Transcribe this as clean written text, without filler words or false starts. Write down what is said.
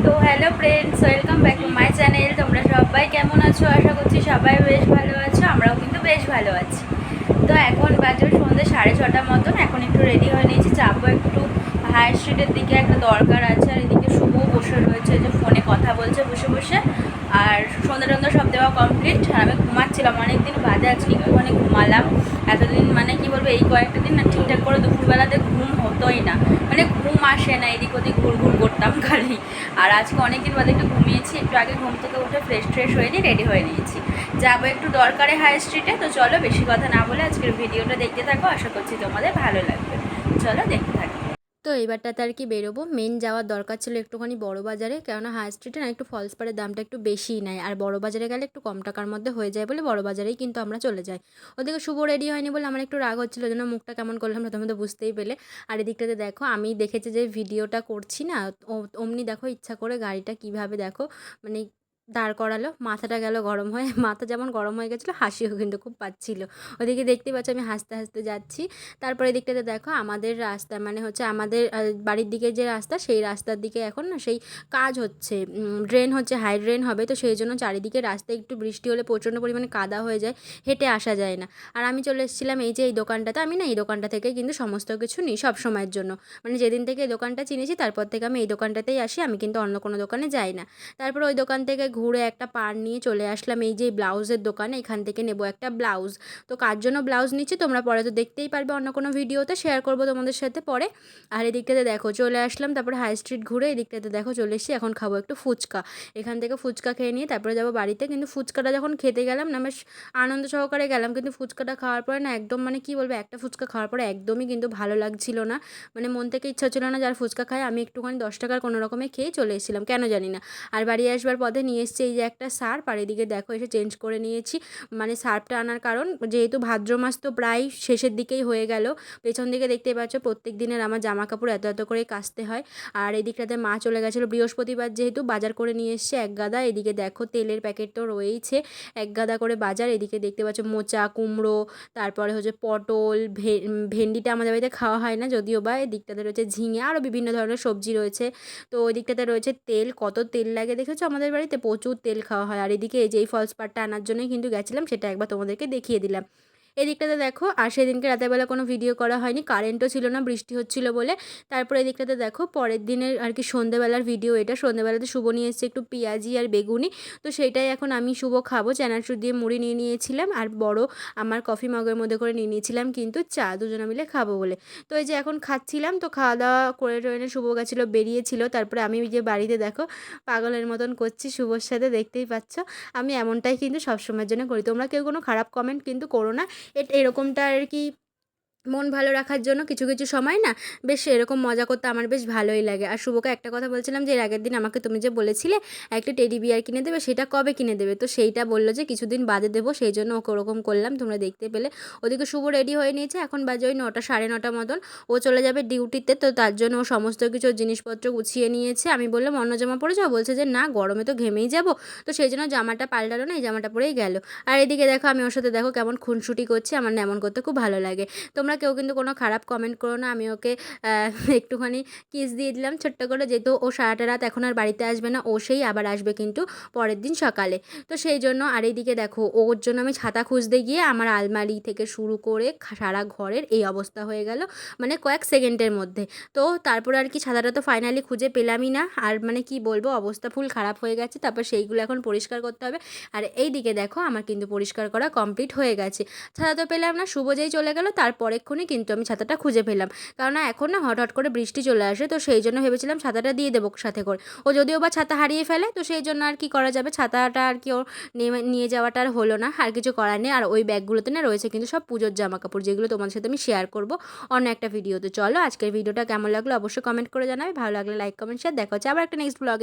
তো hello friends, welcome back to my channel. তোমরা সবাই কেমন আছো? আশা করছি সবাই বেশ ভালো আছো। আমরাও কিন্তু বেশ ভালো আছি। তো এখন বাজে সন্ধ্যে 6:30 মতন। এখন একটু রেডি হয়ে নিয়েছি, যাবো একটু হাই স্ট্রিটের দিকে, একটা দরকার আছে। আর এদিকে শুভও বসে রয়েছে, যে ফোনে কথা বলছে বসে বসে। আর সন্ধ্যা টন্ধা সব দেওয়া কমপ্লিট। আর আমি ঘুমাচ্ছিলাম, অনেকদিন বাদে আজকে একটুখানি ঘুমালাম। এতদিন মানে কি বলবো, এই কয়েকটা দিন না ঠিকঠাক করে দুপুরবেলাতে ঘুম হতোই না, মানে ঘুম আসে না, এদিক ওদিক ঘুর ঘুর করতাম খালি। আর আজকে অনেকদিন বাদে একটু ঘুমিয়েছি, একটু আগে ঘুম থেকে উঠে ফ্রেশ হয়ে নিয়ে রেডি হয়ে নিয়েছি, যাবো একটু দরকারে হাই স্ট্রিটে। তো চলো বেশি কথা না বলে আজকের ভিডিওটা দেখতে থাকো, আশা করছি তোমাদের ভালো লাগবে। চলো দেখতে থাকো। তো এইবারটাতে আর কি বেরোবো, মেন যাওয়ার দরকার ছিল একটুখানি বড় বাজারে, কেননা হাই স্ট্রিটে না একটু ফলস পাড়ের দামটা একটু বেশিই নেয়, আর বড় বাজারে গেলে একটু কম টাকার মধ্যে হয়ে যায় বলে বড় বাজারেই কিন্তু আমরা চলে যাই। ওদিকে শুভ রেডি হয়নি বলে আমার একটু রাগ হচ্ছিলো, যেন মুখটা কেমন করলাম প্রথমে তো বুঝতেই পেলে। আর এদিকটাতে দেখো, আমি দেখেছি যে ভিডিওটা করছি না, অমনি দেখো ইচ্ছা করে গাড়িটা কিভাবে দেখো মানে দাঁড় করালো, মাথাটা গেল গরম হয়ে। মাথা যেমন গরম হয়ে গেছিলো, হাসিও কিন্তু খুব পাচ্ছিল। ওদিকে দেখতে পাচ্ছ আমি হাসতে হাসতে যাচ্ছি। তারপরে এদিকটাতে দেখো আমাদের রাস্তা, মানে হচ্ছে আমাদের বাড়ির দিকে যে রাস্তা, সেই রাস্তার দিকে এখন না সেই কাজ হচ্ছে, ড্রেন হচ্ছে, হাই ড্রেন হবে। তো সেই জন্য চারিদিকে রাস্তায় একটু বৃষ্টি হলে প্রচণ্ড পরিমাণে কাদা হয়ে যায়, হেঁটে আসা যায় না। আর আমি চলে এসেছিলাম এই যে এই দোকানটাতে। আমি না এই দোকানটা থেকে কিন্তু সমস্ত কিছু নিই সব সময়ের জন্য, মানে যেদিন থেকে এই দোকানটা চিনেছি তারপর থেকে আমি এই দোকানটাতেই আসি, আমি কিন্তু অন্য কোনো দোকানে যাই না। তারপর ওই দোকান থেকে ঘুরে একটা পার নিয়ে চলে আসলাম এই যে ব্লাউজের দোকানে, এখান থেকে নেবো একটা ব্লাউজ। তো কার জন্য ব্লাউজ নিচ্ছি তোমরা পরে তো দেখতেই পারবে, অন্য কোনো ভিডিওতে শেয়ার করবো তোমাদের সাথে পরে। আর এদিকটাতে দেখো চলে আসলাম, তারপরে হাই স্ট্রিট ঘুরে এদিকটাতে দেখো চলে এসেছি। এখন খাবো একটু ফুচকা, এখান থেকে ফুচকা খেয়ে নিয়ে তারপরে যাবো বাড়িতে। কিন্তু ফুচকাটা যখন খেতে গেলাম না, বেশ আনন্দ সহকারে গেলাম, কিন্তু ফুচকাটা খাওয়ার পরে না একদম মানে কি বলবো, একটা ফুচকা খাওয়ার পরে একদমই কিন্তু ভালো লাগছিল না। মানে মন থেকে ইচ্ছা ছিল না যার ফুচকা খায়, আমি একটুখানি 10 টাকার কোনো রকমে খেয়ে চলে এসেছিলাম, কেন জানি না। আর বাড়ি আসবার পথে নিয়ে এসেছি এই যে একটা সার্ফ, আর এদিকে দেখো এসে চেঞ্জ করে নিয়েছি। মানে সার্ফটা আনার কারণ, যেহেতু ভাদ্র মাস তো প্রায় শেষের দিকেই হয়ে গেল, পেছন দিকে দেখতে পাচ্ছ প্রত্যেক দিনের আমার জামা কাপড় এত এত করে কাচতে হয়। আর এদিকটাতে মা চলে গেছিলো বৃহস্পতিবার, যেহেতু বাজার করে নিয়ে এসছে এক গাদা। এদিকে দেখো তেলের প্যাকেট তো রয়েইছে, এক গাদা করে বাজার। এদিকে দেখতে পাচ্ছ মোচা, কুমড়ো, তারপরে হচ্ছে পটল, ভেন্ডিটা আমাদের বাড়িতে খাওয়া হয় না যদিও বা। এদিকটাতে রয়েছে ঝিঙে, আরও বিভিন্ন ধরনের সবজি রয়েছে। তো ওই দিকটাতে রয়েছে তেল, কত তেল লাগে দেখেছো আমাদের বাড়িতে, প্রচুর তেল খাওয়া হয়। আর এদিকে এই যে এই ফলস পাড়টা আনার জন্যই কিন্তু গেছিলাম, সেটা একবার তোমাদেরকে দেখিয়ে দিলাম। এদিকটাতে দেখো, আর সেদিনকে রাতেরবেলা কোনো ভিডিও করা হয়নি, কারেন্টও ছিল না বৃষ্টি হচ্ছিল বলে। তারপরে এদিকটাতে দেখো পরের দিনের আর কি সন্ধ্যেবেলার ভিডিও এটা। সন্ধ্যেবেলাতে শুভ নিয়ে এসেছে একটু পেঁয়াজি আর বেগুনি, তো সেইটাই এখন আমি শুভ খাবো। চানাচুর দিয়ে মুড়ি নিয়ে নিয়েছিলাম, আর বড় আমার কফি মগের মধ্যে করে নিয়ে নিয়েছিলাম কিন্তু চা, দুজনে মিলে খাবো বলে। তো এই যে এখন খাচ্ছিলাম, তো খাওয়া দাওয়া করে টরে শুভ গেছিলো, বেরিয়েছিল। তারপরে আমি যে বাড়িতে দেখো পাগলের মতন করছি শুভর সাথে, দেখতেই পাচ্ছ। আমি এমনটাই কিন্তু সবসময়ের জন্য করি, তোমরা কেউ কোনো খারাপ কমেন্ট কিন্তু করো না। এরকমটা আর কি মন ভালো রাখার জন্য কিছু কিছু সময় না বেশ এরকম মজা করতে আমার বেশ ভালোই লাগে। আর শুভকে একটা কথা বলছিলাম যে এর আগের দিন আমাকে তুমি যে বলেছিলে একটা টেডি বিয়ার কিনে দেবে, সেটা কবে কিনে দেবে? তো সেইটা বললো যে কিছুদিন বাদে দেবো, সেই জন্য ওকে ওরকম করলাম, তোমরা দেখতে পেলে। ওদিকে শুভ রেডি হয়ে নিয়েছে, এখন বাজে ওই 9টা 9:30 মতন। ও চলে যাবে ডিউটিতে, তো তার জন্য ও সমস্ত কিছু জিনিসপত্র গুছিয়ে নিয়েছে। আমি বললাম অন্য জামা পরে যাও, বলছে যে না গরমে তো ঘেমেই যাবো। তো সেই জন্য জামাটা পাল্টালো না, এই জামাটা পরেই গেল। আর এদিকে দেখো আমি ওর সাথে দেখো কেমন খুনসুটি করছি, আমার না এমন করতে খুব ভালো লাগে। তোমরা কেউ কিন্তু কোনো খারাপ কমেন্ট করো না। আমি ওকে একটুখানি কিস দিয়ে দিলাম ছোট্ট করে, যেহেতু ও সারাটা রাত এখন আর বাড়িতে আসবে না, ও সেই আবার আসবে কিন্তু পরের দিন সকালে। তো সেই জন্য। আর এইদিকে দেখো ওর জন্য আমি ছাতা খুঁজতে গিয়ে আমার আলমারি থেকে শুরু করে সারা ঘরের এই অবস্থা হয়ে গেল, মানে কয়েক সেকেন্ডের মধ্যে। তো তারপরে আর কি ছাতাটা তো ফাইনালি খুঁজে পেলামই না, আর মানে কি বলবো অবস্থা ফুল খারাপ হয়ে গেছে। তারপর সেইগুলো এখন পরিষ্কার করতে হবে। আর এই দিকে দেখো আমার কিন্তু পরিষ্কার করা কমপ্লিট হয়ে গেছে। ছাতা তো পেলাম না, শুভ যেই চলে গেল তারপরেক্ষণই কিন্তু আমি ছাতাটা খুঁজে পেলাম। কারণ এখন না হঠাৎ করে বৃষ্টি চলে আসে, তো সেই জন্য ভেবেছিলাম ছাতাটা দিয়ে দেবো সাথে করে। ও যদিও বা ছাতা হারিয়ে ফেলে, তো সেই জন্য আর কি করা যাবে, ছাতাটা আর কি ওর নিয়ে যাওয়াটা আর হলো না, আর কিছু করার নেই। আর ওই ব্যাগগুলোতে না রয়েছে কিন্তু সব পুজোর জামা কাপড়, যেগুলো তোমাদের সাথে আমি শেয়ার করবো অন্য একটা ভিডিওতে। চলো আজকের ভিডিওটা কেমন লাগলো অবশ্যই কমেন্ট করে জানাবে, ভালো লাগলে লাইক কমেন্ট শেয়ার। দেখা হচ্ছে আবার একটা নেক্সট ব্লগে।